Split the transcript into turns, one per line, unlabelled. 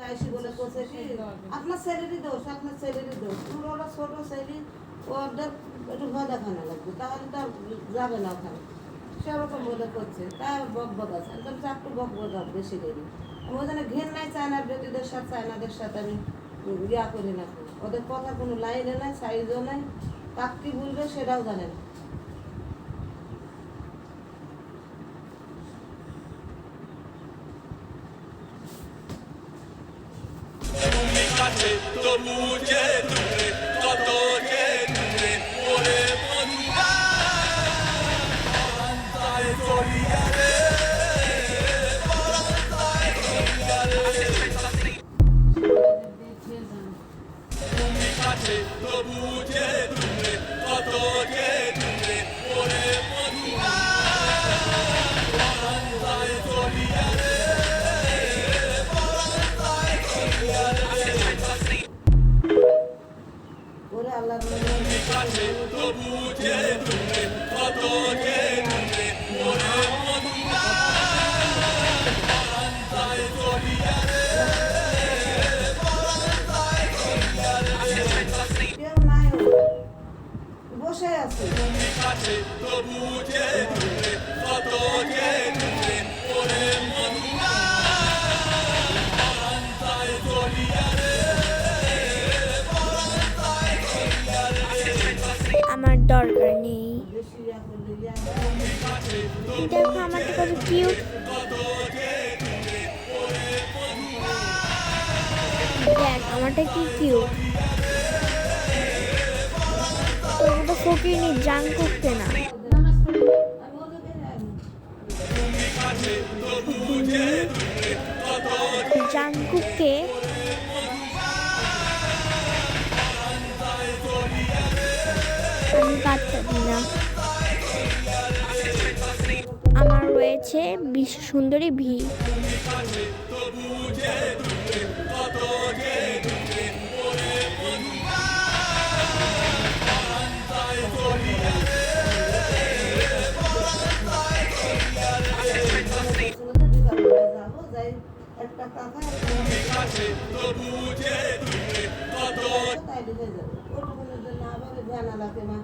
আইসি বলে কোসে কি আপনার ছেলেরই দোষ, আপনার ছেলেরই দোষ। ওরা ছোট ছেলে, ওদের একটু ভয় দেখানো লাগবে, তাহলে তো আর যাবে না ওখানে। সেরকম বলে করছে, তাই বকবক আছে। একদম একটু বকবক বেশি করি। আমি ওখানে ঘেন নাই, চায়নার বেটিদের সাথে চায়নাদের সাথে আমি ইয়া করি না। ওদের কথা কোনো লাইনে নাই, সাইজও নাই, কাক কি বলবে সেটাও জানে না।
তো মুঝে দূরে কত যে দূরে ওরে বন্ধুরা তাই জড়িয়া রে তাই জড়িয়া রে তুমি কাছে তো মুঝে দূরে কত যে দূরে ওরে বন্ধুরা তাই জড়িয়া রে
ওরে আল্লাহ
কাছে তো মুঝে দূরে কত যে দূরে ওরে বন্ধুরা তাই জড়িয়া রে
কেউ নাই, বসে আছে।
কাছে তো মুঝে দূরে কত যে দূরে ওরে বন্ধুরা তাই জড়িয়া রে
আমার দরকার নেই।
বেশি ইয়া করলে ইয়া
দেখো আমারটা কত কিউট। দেখ আমারটা কি কিউট। তোর তো ফকিনি জাঙ্কুককে না, জাঙ্কুককে আমি পাত্তা দিই না। আমার রয়েছে বিশ্ব সুন্দরী ভি।
যাবো যাই একটা টাকা তাইলে হয়ে যাবে। ওটুকুনের জন্য আবার ধ্যান আলাপে মা